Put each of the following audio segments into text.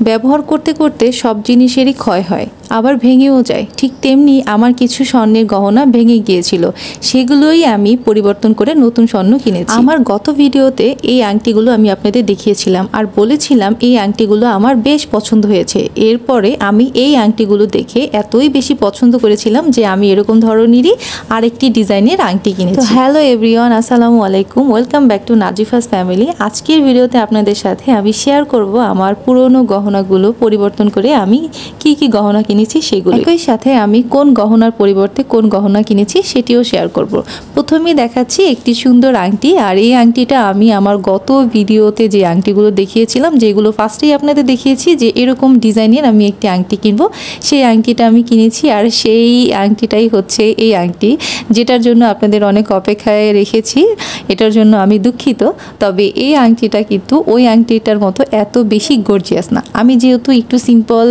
ব্যবহার করতে করতে সব জিনিসেরই ক্ষয় হয়, আবার ভেঙেও যায়। ঠিক তেমনি আমার কিছু স্বর্ণের গহনা ভেঙে গিয়েছিল, সেগুলোই আমি পরিবর্তন করে নতুন স্বর্ণ কিনেছি। আমার গত ভিডিওতে এই আংটিগুলো আমি আপনাদের দেখিয়েছিলাম আর বলেছিলাম এই আংটিগুলো আমার বেশ পছন্দ হয়েছে। এরপরে আমি এই আংটিগুলো দেখে এতই বেশি পছন্দ করেছিলাম যে আমি এরকম ধরনেরই আরেকটি ডিজাইনের আংটি কিনেছি। তো হ্যালো এভরিওয়ান, আসসালামু আলাইকুম, ওয়েলকাম ব্যাক টু নাজিফাস ফ্যামিলি। আজকের ভিডিওতে আপনাদের সাথে আমি শেয়ার করব আমার পুরনো গহনাগুলো পরিবর্তন করে আমি কি কি গহনা কিনেছি সেগুলো। একই সাথে আমি কোন গহনার পরিবর্তে কোন গহনা কিনেছি সেটিও শেয়ার করব। প্রথমেই দেখাচ্ছি একটি সুন্দর আংটি, আর এই আংটিটা আমি আমার গত ভিডিওতে যে আংটিগুলো দেখিয়েছিলাম, যেগুলো ফার্স্টেই আপনাদের দেখিয়েছি যে এরকম ডিজাইনের আমি একটি আংটি কিনবো, সেই আংটিটা আমি কিনেছি। আর সেই আংটিটাই হচ্ছে এই আংটি, যেটার জন্য আপনাদের অনেক অপেক্ষায় রেখেছি। এটার জন্য আমি দুঃখিত, তবে এই আংটিটা কিন্তু ওই আংটিটার মতো এত বেশি গর্জিয়াস না। আমি যেহেতু একটু সিম্পল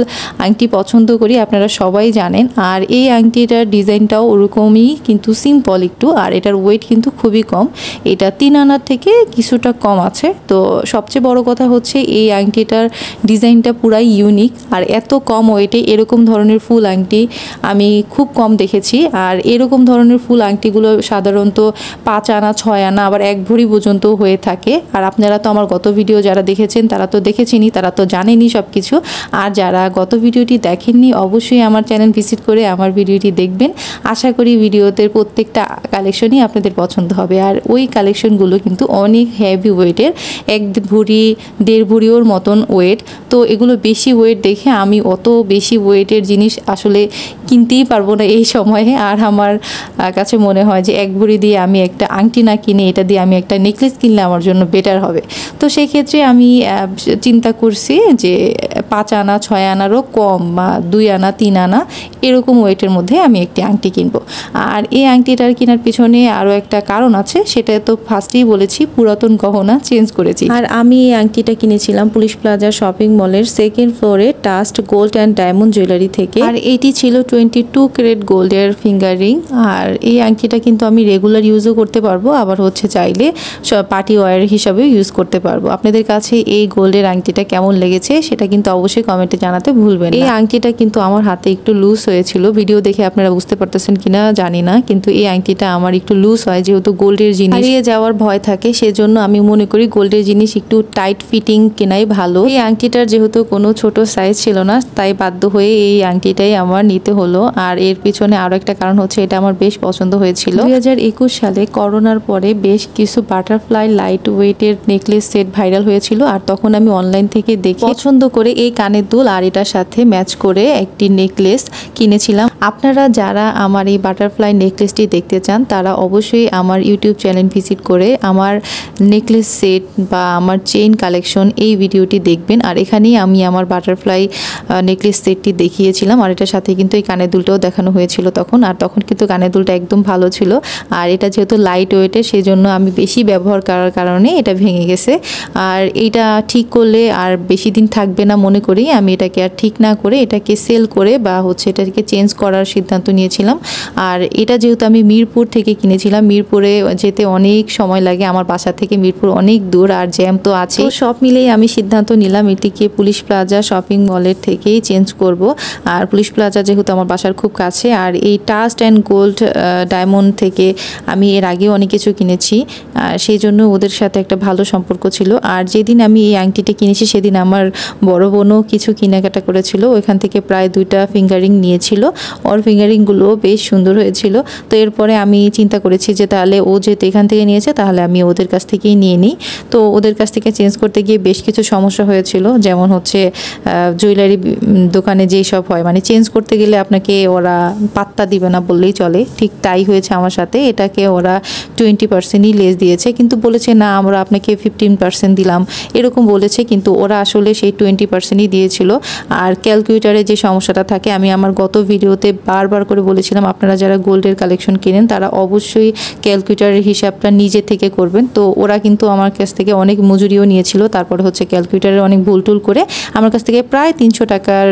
আংটি পছন্দ করি, আপনারা সবাই জানেন, আর এই আংটিটার ডিজাইনটাও ওরকমই কিন্তু সিম্পল একটু, আর এটার ওয়েট কিন্তু খুবই কম। এটা 3 আনার থেকে কিছুটা কম আছে। তো সবচেয়ে বড় কথা হচ্ছে এই আংটিটার ডিজাইনটা পুরাই ইউনিক, আর এত কম ওয়েটে এরকম ধরনের ফুল আংটি আমি খুব কম দেখেছি। আর এরকম ধরনের ফুল আংটিগুলো সাধারণত 5 আনা 6 আনা আবার 1 ভরি পর্যন্ত হয়ে থাকে। আর আপনারা তো আমার গত ভিডিও যারা দেখেছেন তারা তো দেখেছেনই, তারা তো জানেনই সব কিছু। আর যারা গত ভিডিওটি দেখেননি অবশ্যই আমার চ্যানেল ভিজিট করে আমার ভিডিওটি দেখবেন। আশা করি ভিডিওতে প্রত্যেকটা কালেকশনই আপনাদের পছন্দ হবে। আর ওই কালেকশনগুলো কিন্তু অনেক হেভি ওয়েটের, 1 ভরি 1.5 ভরিওর মতন ওয়েট। তো এগুলো বেশি ওয়েট দেখে আমি অত বেশি ওয়েটের জিনিস আসলে কিনতেই পারবো না এই সময়ে। আর আমার কাছে মনে হয় যে 1 ভরি দিয়ে আমি একটা আংটি না কিনে এটা দিয়ে আমি একটা নেকলেস কিনলে আমার জন্য বেটার হবে। তো সেই ক্ষেত্রে আমি চিন্তা করছি যে 5 আনা 6 আনারও কম বা 2 আনা 3 আনা এরকম ওয়েটের মধ্যে আমি একটি আংটি কিনবো। আর এই আংটিটার কেনার পিছনে আরও একটা কারণ আছে, সেটা তো ফার্স্টেই বলেছি, পুরাতন গহনা চেঞ্জ করেছি। আর আমি এই আংটিটা কিনেছিলাম পুলিশ প্লাজা শপিং মলের 2nd ফ্লোরে টাস্ট গোল্ড অ্যান্ড ডায়মন্ড জুয়েলারি থেকে। আর এটি ছিল 22 ক্যারেট গোল্ডের ফিঙ্গার রিং। আর এই আংটিটা কিন্তু আমি রেগুলার ইউজও করতে পারবো, আবার হচ্ছে চাইলে পার্টি ওয়্যার হিসাবেও ইউজ করতে পারবো। আপনাদের কাছে এই গোল্ডের আংটিটা কেমন লেগেছে সেটা কিন্তু অবশ্যই কমেন্টে জানাতে ভুলবেন না। এই আংটিটা কিন্তু আমার হাতে একটু লুজ হয়েছিল, ভিডিও দেখে আপনারা বুঝতে পারতেছেন কিনা জানি না, কিন্তু এই আংটিটা আমার একটু লুজ হয়, যেহেতু গোল্ডের জিনিস হারিয়ে যাওয়ার ভয় থাকে, সেজন্য আমি মনে করি গোল্ডের জিনিস একটু টাইট ফিটিং কেনাই ভালো। এই আংটিটার যেহেতু কোনো ছোট সাইজ ছিল না, তাই বাধ্য হয়ে এই আংটিটাই আমার নিতে হলো। আর এর পিছনে আরো একটা কারণ হচ্ছে এটা আমার বেশ পছন্দ হয়েছিল। 2021 সালে করোনার পরে বেশ কিছু বাটারফ্লাই লাইট ওয়েটের নেকলেস সেট ভাইরাল হয়েছিল, আর তখন আমি অনলাইন থেকে দেখে পছন্দ করে এই কানের দুল আর এটার সাথে ম্যাচ করে একটি নেকলেস কিনেছিলাম। আপনারা যারা আমার এই বাটারফ্লাই নেকলেসটি দেখতে চান তারা অবশ্যই আমার ইউটিউব চ্যানেল ভিজিট করে আমার নেকলেস সেট বা আমার চেইন কালেকশন এই ভিডিওটি দেখবেন। আর এখানেই আমি আমার বাটারফ্লাই নেকলেস সেটটি দেখিয়েছিলাম, আর এটার সাথে কিন্তু এই কানের দুলটাও দেখানো হয়েছিল তখন। আর তখন কিন্তু কানের দুলটা একদম ভালো ছিল, আর এটা যেহেতু লাইট ওয়েটের সেই জন্য আমি বেশি ব্যবহার করার কারণে এটা ভেঙে গেছে। আর এইটা ঠিক করলে আর বেশি দিন থাকবে না মনে করি, আমি এটাকে আর ঠিক না করে এটাকে সেল করে বা হচ্ছে এটাকে চেঞ্জ করার সিদ্ধান্ত নিয়েছিলাম। আর এটা যেহেতু আমি মিরপুর থেকে কিনেছিলাম, মিরপুরে যেতে অনেক সময় লাগে, আমার বাসা থেকে মিরপুর অনেক দূর, আর জ্যাম তো আছে। সব মিলেই আমি সিদ্ধান্ত নিলাম এটিকে পুলিশ প্লাজা শপিং মলের থেকেই চেঞ্জ করব। আর পুলিশ প্লাজা যেহেতু আমার বাসার খুব কাছে, আর এই টাস্ট অ্যান্ড গোল্ড ডায়মন্ড থেকে আমি এর আগেও অনেক কিছু কিনেছি, সেই জন্য ওদের সাথে একটা ভালো সম্পর্ক ছিল। আর যেদিন আমি এই আংটিটা কিনেছি সেদিন আমার বড় বোনও কিছু কেনাকাটা করেছিল, ওইখান থেকে প্রায় 2টা ফিঙ্গারিং নিয়েছিল। ওর ফিঙ্গারিংগুলো বেশ সুন্দর হয়েছিল। তো এরপরে আমি চিন্তা করেছি যে তাহলে ও যেহেতু এখান থেকে নিয়েছে তাহলে আমি ওদের কাছ থেকেই নিয়ে নিই। তো ওদের কাছ থেকে চেঞ্জ করতে গিয়ে বেশ কিছু সমস্যা হয়েছিল, যেমন হচ্ছে জুয়েলারি দোকানে যেই সব হয়, মানে চেঞ্জ করতে গেলে আপনাকে ওরা পাত্তা দিবে না বললেই চলে, ঠিক তাই হয়েছে আমার সাথে। এটাকে ওরা 20%ই লেস দিয়েছে, কিন্তু বলেছে না আমরা আপনাকে 15% দিলাম এরকম বলেছে, কিন্তু ওরা আসলে সেই 20%ই দিয়েছিল। আর ক্যালকুলেটারে যে সমস্যাটা থাকে আমি আমার গত ভিডিওতে ভিডিওতে বারবার করে বলেছিলাম আপনারা যারা গোল্ডের কালেকশন কেনেন তারা অবশ্যই ক্যালকুলেটরের হিসাবটা নিজে থেকে করবেন। তো ওরা কিন্তু আমার কাছ থেকে অনেক মজুরিও নিয়েছিল, তারপরে হচ্ছে ক্যালকুলেটরের অনেক ভুল টুল করে আমার কাছ থেকে প্রায় 300 টাকার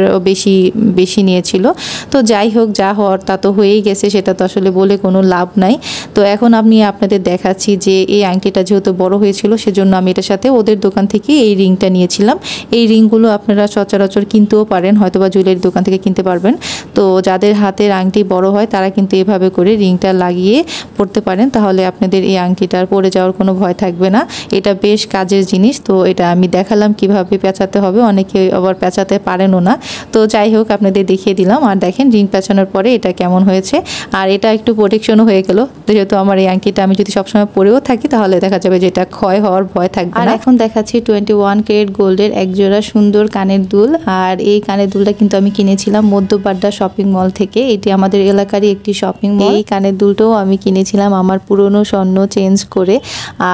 বেশি নিয়েছিল। তো যাই হোক, যা হওয়ার তা তো হয়েই গেছে, সেটা তো আসলে বলে কোনো লাভ নাই। তো এখন আমি আপনাদের দেখাচ্ছি যে এই আংটিটা যেহেতু বড় হয়েছিল সেজন্য আমি এটার সাথে ওদের দোকান থেকে এই রিংটা নিয়েছিলাম। এই রিংগুলো আপনারা সচরাচর কিনতেও পারেন, হয়তোবা জুয়েলারি দোকান থেকে কিনতে পারবেন। তো যাদের হাতের আংটি বড় হয় তারা কিন্তু এভাবে করে রিংটা লাগিয়ে পরতে পারেন, তাহলে আপনাদের এই আংটিটার পরে যাওয়ার কোনো ভয় থাকবে না। এটা বেশ কাজের জিনিস। তো এটা আমি দেখালাম কিভাবে পেঁচাতে হবে, অনেকে আবার পেঁচাতে পারেনও না। তো যাই হোক, আপনাদের দেখিয়ে দিলাম। আর দেখেন রিং পেঁচানোর পরে এটা কেমন হয়েছে, আর এটা একটু প্রোটেকশনও হয়ে গেল। যেহেতু আমার এই আংটিটা আমি যদি সবসময় পরেও থাকি তাহলে দেখা যাবে যে এটা ক্ষয় হওয়ার ভয় থাকবে না। আর এখন দেখাচ্ছি 21 ক্যারেট গোল্ডের একজোড়া সুন্দর কানের দুল। আর এই কানের দুলটা কিন্তু আমি কিনেছিলাম মধ্যবাড্ডা শপিং মল থেকে। এটি আমাদের এলাকারই একটি শপিং মল। এই কানের দুলটাও আমি কিনেছিলাম আমার পুরনো স্বর্ণ চেঞ্জ করে।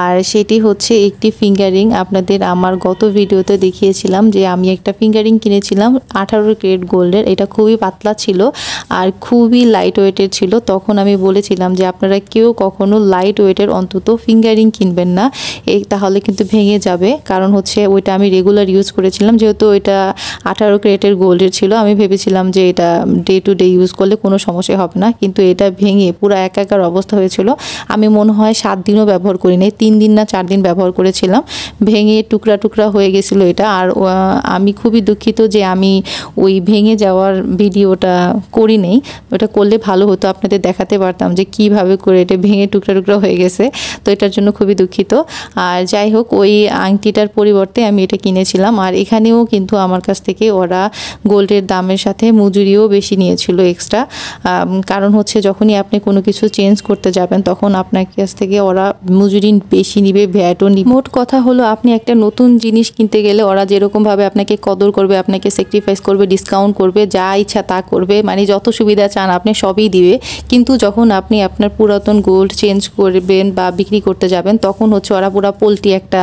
আর সেটি হচ্ছে একটি ফিঙ্গারিং। আপনাদের আমার গত ভিডিওতে দেখিয়েছিলাম যে আমি একটা ফিঙ্গারিং কিনেছিলাম 18 ক্যারেট গোল্ডের। এটা খুবই পাতলা ছিল আর খুবই লাইট ওয়েটের ছিল। তখন আমি বলেছিলাম যে আপনারা কেউ কখনো লাইট ওয়েটের অন্তত ফিঙ্গারিং কিনবেন না, তাহলে কিন্তু ভেঙে যাবে। কারণ হচ্ছে ওইটা আমি রেগুলার ইউজ করেছিলাম, যেহেতু এটা 18 ক্যারেটের গোল্ডের ছিল। আমি ভেবেছিলাম যে এটা ডে টু ডে ইউজ করলে কোনো সমস্যা হবে না, কিন্তু এটা ভেঙে পুরো একাকার অবস্থা হয়েছিল। আমি মনে হয় 7 দিনও ব্যবহার করিনি, 3 দিন না 4 দিন ব্যবহার করেছিলাম। ভেঙে টুকরা টুকরা হয়ে গেছিলো এটা। আর আমি খুবই দুঃখিত যে আমি ওই ভেঙে যাওয়ার ভিডিওটা করি নেই। ওটা করলে ভালো হতো, আপনাদের দেখাতে পারতাম যে কিভাবে করে এটা ভেঙে টুকরা টুকরা হয়ে গেছে। তো এটার জন্য খুবই দুঃখিত। আর যাই হোক, ওই আংটিটার পরিবর্তে আমি এটা কিনেছিলাম। আর এখানেও কিন্তু আমার কাছ থেকে ওরা গোল্ডের দামের সাথে মজুরিও বেশি নিয়েছিল এক্সট্রা। কারণ হচ্ছে যখনই আপনি কোনো কিছু চেঞ্জ করতে যাবেন তখন আপনার কাছ থেকে ওরা মজুরি বেশি নিবে, ভ্যাটও নিবে। মোট কথা হলো, আপনি একটা নতুন জিনিস কিনতে গেলে ওরা যেরকমভাবে আপনাকে কদর করবে, আপনাকে স্যাক্রিফাইস করবে, ডিসকাউন্ট করবে, যা ইচ্ছা তা করবে, মানে যত সুবিধা চান আপনি সবই দিবে। কিন্তু যখন আপনি আপনার পুরাতন গোল্ড চেঞ্জ করবেন বা বিক্রি করতে যাবেন তখন হচ্ছে ওরা পুরা পোল্ট্রি একটা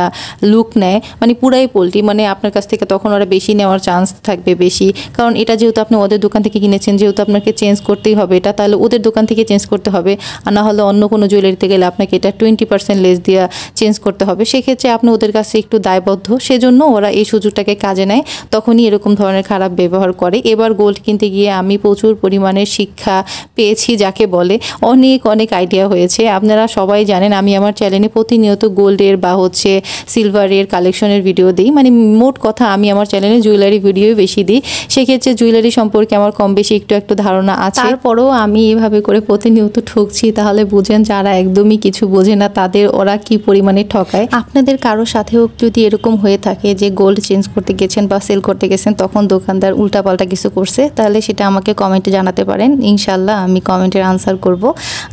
লুক নেয়, মানে পুরাই পোল্ট্রি। মানে আপনার কাছ থেকে তখন ওরা বেশি নেওয়ার চান্স থাকবে বেশি, কারণ এটা যেহেতু আপনি ওদের দোকান থেকে কিনেছেন, যেহেতু আপনাকে চেঞ্জ করতেই হবে এটা, তাহলে ওদের দোকান থেকে চেঞ্জ করতে হবে। আর না হলে অন্য কোনো জুয়েলারিতে গেলে আপনাকে এটা 20% লেস দিয়ে চেঞ্জ করতে হবে। সেক্ষেত্রে আপনি ওদের কাছে একটু দায়বদ্ধ, সেজন্য ওরা এই সুযোগটাকে কাজে নেয়, তখনই এরকম ধরনের খারাপ ব্যবহার করে। এবার গোল্ড কিনতে গিয়ে আমি প্রচুর পরিমাণে শিক্ষা পেয়েছি, যাকে বলে অনেক অনেক আইডিয়া হয়েছে। আপনারা সবাই জানেন আমি আমার চ্যানেলে প্রতিনিয়ত গোল্ডের বা হচ্ছে সিলভারের কালেকশনের ভিডিও দিই। মানে মোট কথা আমি আমার চ্যানেলে জুয়েলারি ভিডিও বেশি দিই। সেক্ষেত্রে জুয়েলারি সম্পর্কে আমার কম বেশি একটু ধারণা আছে। তারপরেও আমি এভাবে করে প্রতিনিয়ত ঠকছি, তাহলে বুঝেন যারা একদমই কিছু বোঝে না তাদের ওরা কি পরিমাণে ঠকায়। আপনাদের কারোর সাথেও যদি এরকম হয়ে থাকে যে গোল্ড চেঞ্জ করতে গেছেন বা সেল করতে গেছেন তখন দোকানদার উল্টাপাল্টা কিছু করছে, তাহলে সেটা আমাকে কমেন্টে জানাতে পারেন, ইনশাল্লাহ আমি কমেন্টের আনসার করব।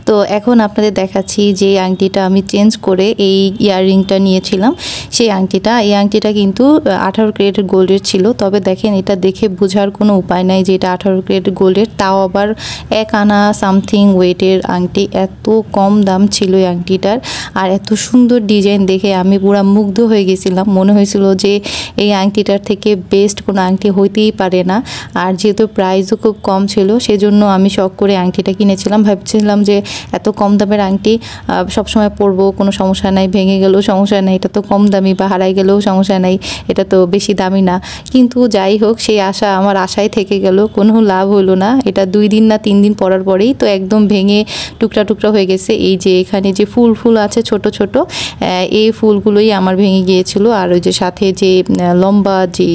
তো এখন আপনাদের দেখাচ্ছি যে আংটিটা আমি চেঞ্জ করে এই ইয়াররিংটা নিয়েছিলাম। সেই এই আংটিটা কিন্তু 18 ক্যারেটের গোল্ডের ছিল। তবে দেখেন, এটা দেখে বোঝার কোনো উপায় নাই যে এটা 18 ক্যারেটের গোল্ডের, তাও আবার 1 আনা সামথিং ওয়েটের আংটি। এত কম দাম ছিল এই আংটিটার, আর এত সুন্দর ডিজাইন দেখে আমি পুরো মুগ্ধ হয়ে গেছিলাম। মনে হয়েছিল যে এই আংটিটার থেকে বেস্ট কোনো আংটি হইতেই পারে না। আর যেহেতু প্রাইসও খুব কম ছিল সেজন্য আমি শখ করে আংটিটা কিনেছিলাম। ভাবছিলাম যে এত কম দামের আংটি সবসময় পরবো, কোনো সমস্যা নাই, ভেঙে গেলেও সমস্যা নাই, এটা তো কম দামি, বা হারাই গেলেও সমস্যা নাই, এটা তো বেশি দামি না। কিন্তু যাই হোক, সেই আশা আমার আশায় থেকে গেল, কোনো লাভ হলো না। এটা 2 দিন না 3 দিন পরার পরেই তো একদম ভেঙে টুকরা টুকরা হয়ে গেছে। এই যে এখানে যে ফুল আছে ছোট ছোট, এই ফুলগুলোই আমার ভেঙে গিয়েছিল। আর ওই যে সাথে যে লম্বা যে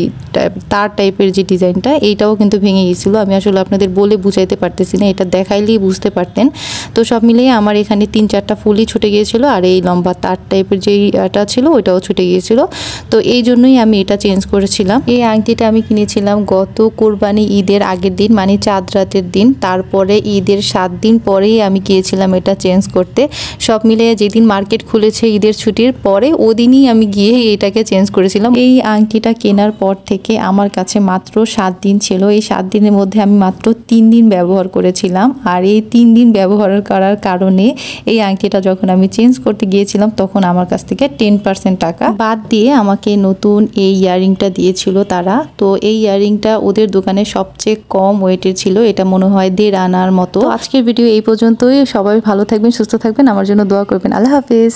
তার টাইপের যে ডিজাইনটা, এইটাও কিন্তু ভেঙে গিয়েছিল। আমি আসলে আপনাদের বলে বুঝাইতে পারতেছি না, এটা দেখাইলেই বুঝতে পারতেন। তো সব মিলিয়ে আমার এখানে 3-4টা ফুলই ছুটে গিয়েছিল, আর এই লম্বা তার টাইপের যেইটা ছিল ওইটাও ছুটে গিয়েছিল। তো এই জন্যই আমি এটা চেঞ্জ করেছিলাম। এই আংটিটা আমি কিনেছিলাম গত কোরবানি ঈদের আগের দিন, মানে চাঁদ রাতের দিন। তারপরে ঈদের 7 দিন পরেই আমি গিয়েছিলাম এটা চেঞ্জ করতে। সব মিলিয়ে যেদিন মার্কেট খুলেছে ঈদের ছুটির পরে ওদিনই আমি গিয়ে এটাকে চেঞ্জ করেছিলাম। এই আংটিটা কেনার পর থেকে আমার কাছে মাত্র 7 দিন ছিল। এই 7 দিনের মধ্যে আমি মাত্র 3 দিন ব্যবহার করেছিলাম। আর এই 3 দিন ব্যবহার করার কারণে এই আংটিটা যখন আমি চেঞ্জ করতে গিয়েছিলাম তখন আমার কাছ থেকে 10% টাকা বাদ দিয়ে আমাকে নতুন এই ইয়াররিংটা দিয়েছিল তারা। তো এই ইয়াররিংটা ওদের দোকানে সবচেয়ে কম ওয়েটের ছিল। এটা মনে হয় 1.5 আনার মতো। আজকের ভিডিও এই পর্যন্তই। সবাই ভালো থাকবেন, সুস্থ থাকবেন, আমার জন্য দোয়া করবেন। আল্লাহ হাফেজ।